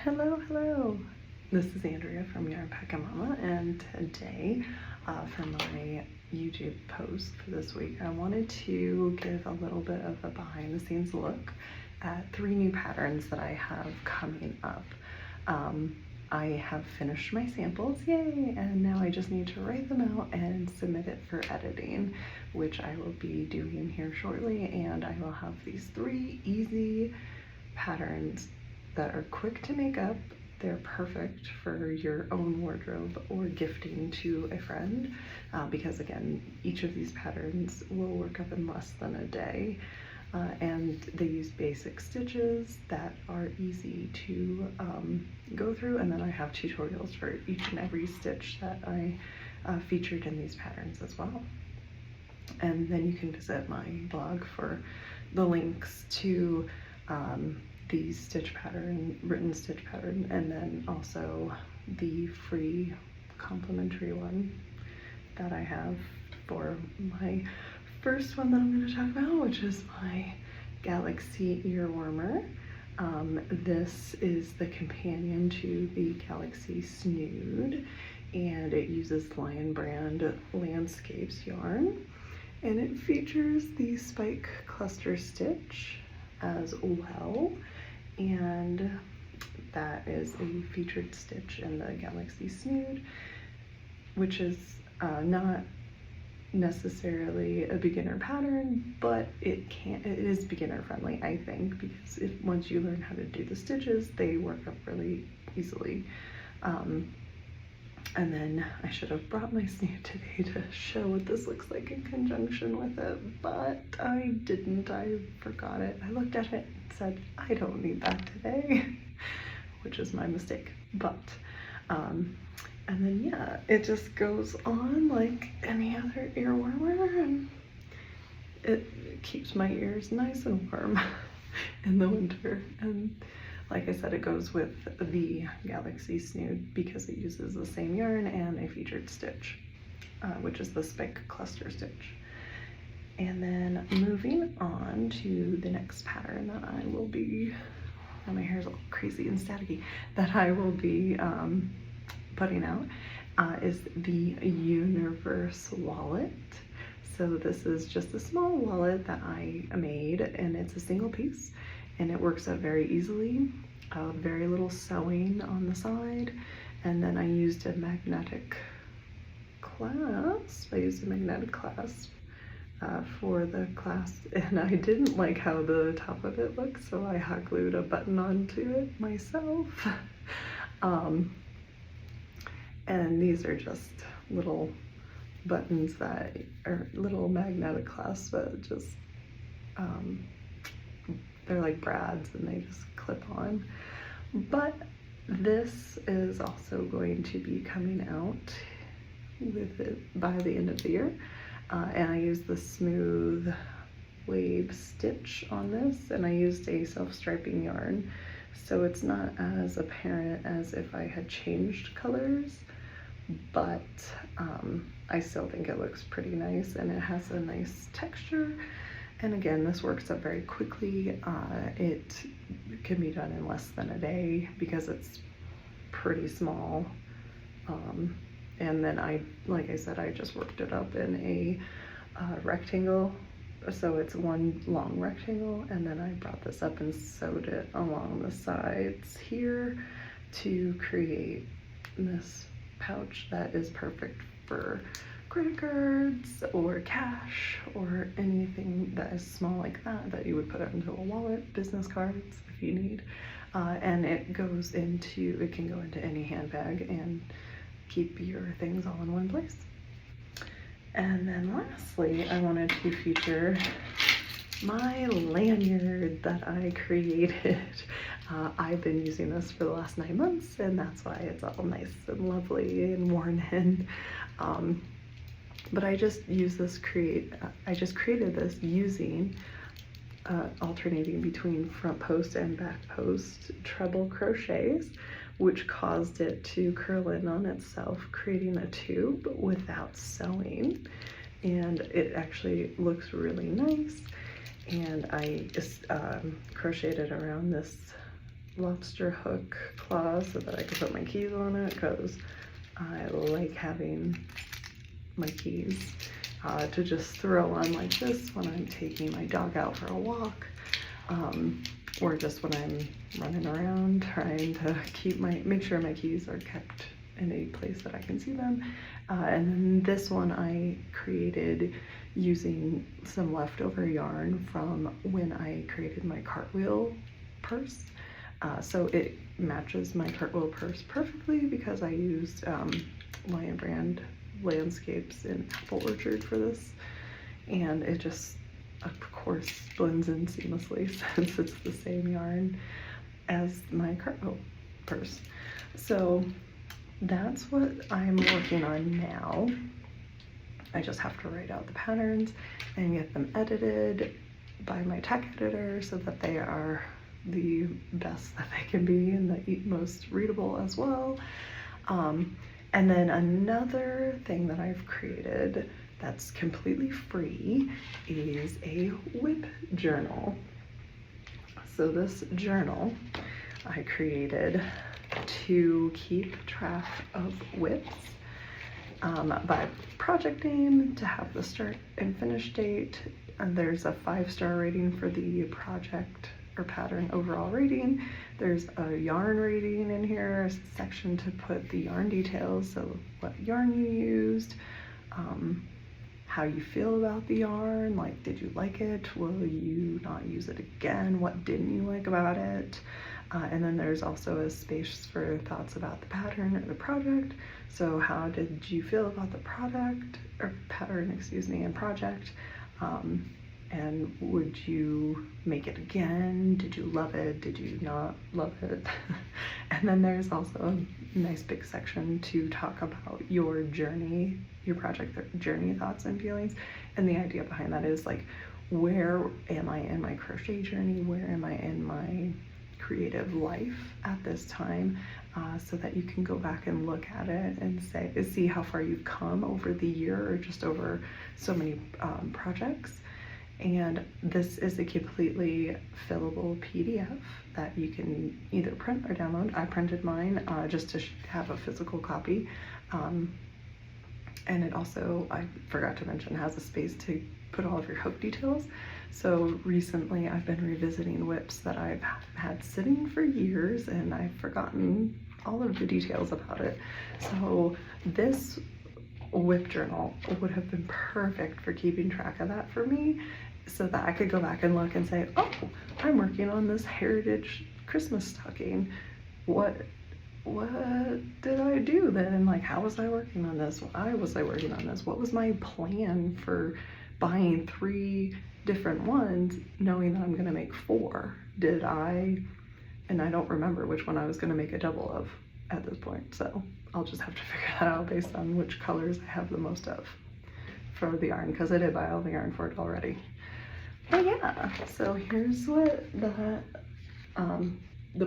Hello. This is Andrea from Yarn Packin Mama, and today for my YouTube post for this week, I wanted to give a little bit of a behind the scenes look at 3 new patterns that I have coming up. I have finished my samples, yay, and now I just need to write them out and submit it for editing, which I will be doing here shortly, and I will have these 3 easy patterns that are quick to make up. They're perfect for your own wardrobe or gifting to a friend because again, each of these patterns will work up in less than a day. And they use basic stitches that are easy to go through, and then I have tutorials for each and every stitch that I featured in these patterns as well. And then you can visit my blog for the links to the stitch pattern, written stitch pattern, and then also the free complimentary one that I have for my first one that I'm going to talk about, which is my Galaxy ear warmer. This is the companion to the Galaxy Snood, and it uses Lion Brand Landscapes yarn, and it features the spike cluster stitch as well, and that is a featured stitch in the Galaxy Snood, which is not necessarily a beginner pattern, but it is beginner friendly, I think, because once you learn how to do the stitches, they work up really easily. And then I should have brought my snood today to show what this looks like in conjunction with it, but I didn't. I forgot it. I looked at it and said, I don't need that today, which is my mistake. But, and then yeah, it just goes on like any other ear warmer, and it keeps my ears nice and warm in the winter. And like I said, it goes with the Galaxy Snood because it uses the same yarn and a featured stitch, which is the spike cluster stitch. And then moving on to the next pattern that I will be, my hair's all crazy and staticky, that I will be putting out is the Universe wallet. So this is just a small wallet that I made, and it's a single piece, and it works out very easily. Very little sewing on the side, and then I used a magnetic clasp. For the clasp, and I didn't like how the top of it looked, so I hot glued a button onto it myself. And these are just little buttons that are little magnetic clasps, but just they're like brads and they just clip on. But this is also going to be coming out with it by the end of the year, and I used the smooth wave stitch on this, and I used a self-striping yarn, so it's not as apparent as if I had changed colors, but I still think it looks pretty nice, and it has a nice texture. And again, this works up very quickly. It can be done in less than a day because it's pretty small. And then like I said, I just worked it up in a rectangle. So it's one long rectangle, and then I brought this up and sewed it along the sides here to create this pouch that is perfect for credit cards or cash or anything that is small like that you would put into a wallet, business cards if you need. And it can go into any handbag and keep your things all in one place. And then lastly, I wanted to feature my lanyard that I created. I've been using this for the last 9 months, and that's why it's all nice and lovely and worn in. But I just created this using alternating between front post and back post treble crochets, which caused it to curl in on itself, creating a tube without sewing. And it actually looks really nice. And I just crocheted around this lobster hook claws so that I can put my keys on it, because I like having my keys to just throw on like this when I'm taking my dog out for a walk, or just when I'm running around trying to make sure my keys are kept in a place that I can see them. And then this one I created using some leftover yarn from when I created my cartwheel purse. So it matches my cartwheel purse perfectly because I used Lion Brand Landscapes in Apple Orchard for this, and it just of course blends in seamlessly since it's the same yarn as my cartwheel purse. So that's what I'm working on now. I just have to write out the patterns and get them edited by my tech editor so that they are the best that they can be and the most readable as well. And then another thing that I've created that's completely free is a whip journal. So this journal I created to keep track of whips by project name, to have the start and finish date, and there's a 5-star rating for the project or pattern overall rating. There's a yarn rating in here, a section to put the yarn details, so what yarn you used, how you feel about the yarn, like did you like it, will you not use it again, what didn't you like about it, and then there's also a space for thoughts about the pattern or the project. So how did you feel about the product or pattern, excuse me, and project, and would you make it again? Did you love it? Did you not love it? And then there's also a nice big section to talk about your journey, your project journey thoughts and feelings. And the idea behind that is like, where am I in my crochet journey? Where am I in my creative life at this time? So that you can go back and look at it and see how far you've come over the year or just over so many projects. And this is a completely fillable PDF that you can either print or download. I printed mine just to have a physical copy. And it also, I forgot to mention, has a space to put all of your hook details. So recently I've been revisiting whips that I've had sitting for years and I've forgotten all of the details about it. So this whip journal would have been perfect for keeping track of that for me, so that I could go back and look and say, oh, I'm working on this heritage Christmas stocking. What did I do then? Like, how was I working on this? Why was I working on this? What was my plan for buying 3 different ones, knowing that I'm gonna make 4? And I don't remember which one I was gonna make a double of at this point. So I'll just have to figure that out based on which colors I have the most of for the yarn, because I did buy all the yarn for it already. But yeah, so here's what the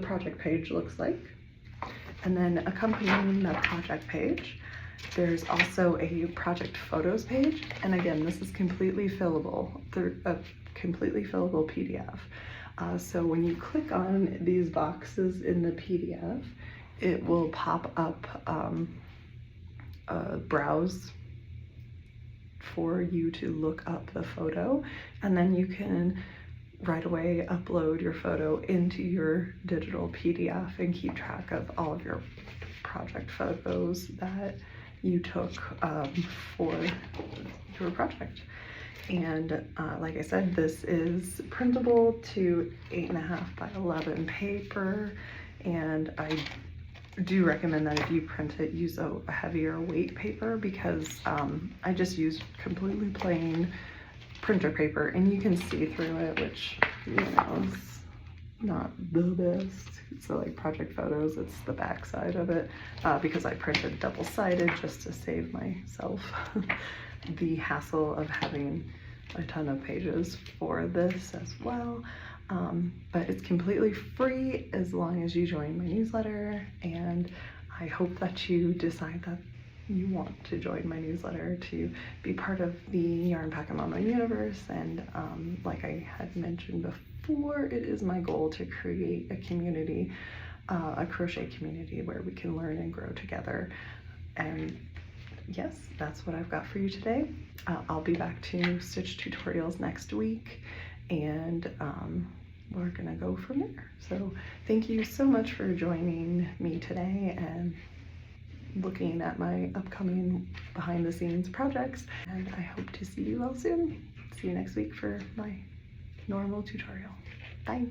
project page looks like. And then accompanying the project page, there's also a project photos page. And again, this is completely fillable, a completely fillable PDF. So when you click on these boxes in the PDF, it will pop up browse for you to look up the photo, and then you can right away upload your photo into your digital PDF and keep track of all of your project photos that you took for your project. And like I said, this is printable to 8.5 by 11 paper, and I do recommend that if you print it, use a heavier weight paper, because I just used completely plain printer paper and you can see through it, which, you know, is not the best. So like project photos, it's the back side of it, because I printed double-sided just to save myself the hassle of having a ton of pages for this as well. But it's completely free as long as you join my newsletter, and I hope that you decide that you want to join my newsletter to be part of the Yarn Packin' Mama universe. And like I had mentioned for. It is my goal to create a community, a crochet community where we can learn and grow together. And yes, that's what I've got for you today. I'll be back to stitch tutorials next week, and we're gonna go from there. So thank you so much for joining me today and looking at my upcoming behind the scenes projects, and I hope to see you all soon. See you next week for my normal tutorial. Bye.